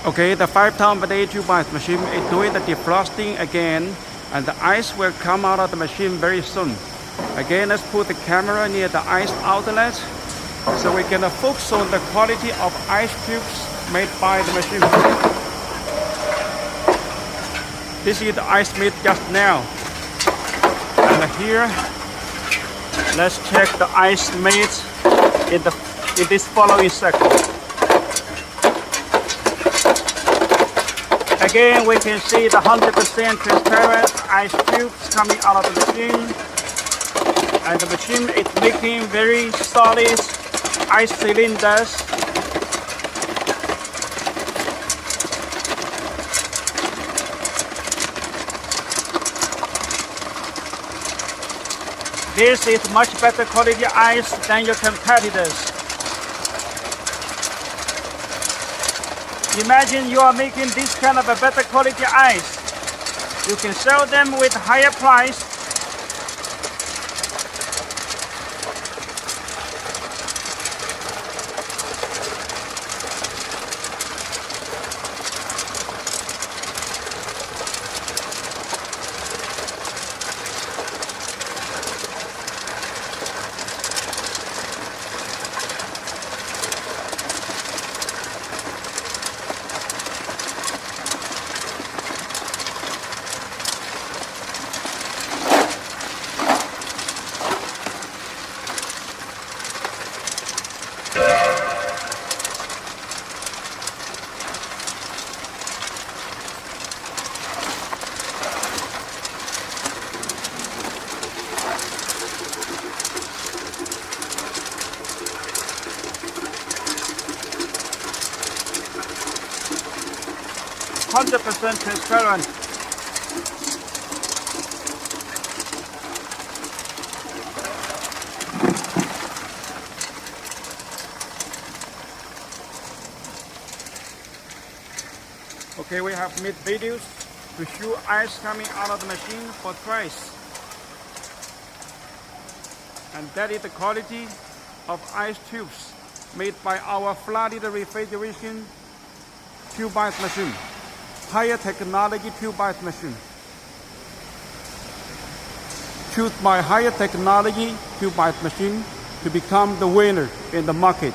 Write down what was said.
Okay, the 5 ton per day tube ice machine is doing the defrosting again, and the ice will come out of the machine very soon. Again, let's put the camera near the ice outlet so we can focus on the quality of ice cubes made by the machine. This is the ice made just now. And here, let's check the ice made in this following cycle. Again, we can see the 100% transparent ice cubes coming out of the machine. And the machine is making very solid ice cylinders. This is much better quality ice than your competitors. Imagine you are making this kind of a better quality ice. You can sell them with higher price. %100% transparent. Okay, we have made videos to show ice coming out of the machine for price. And that is the quality of ice tubes made by our flooded refrigeration tube ice machine. Higher technology tube ice machine. Choose my higher technology tube ice machine to become the winner in the market.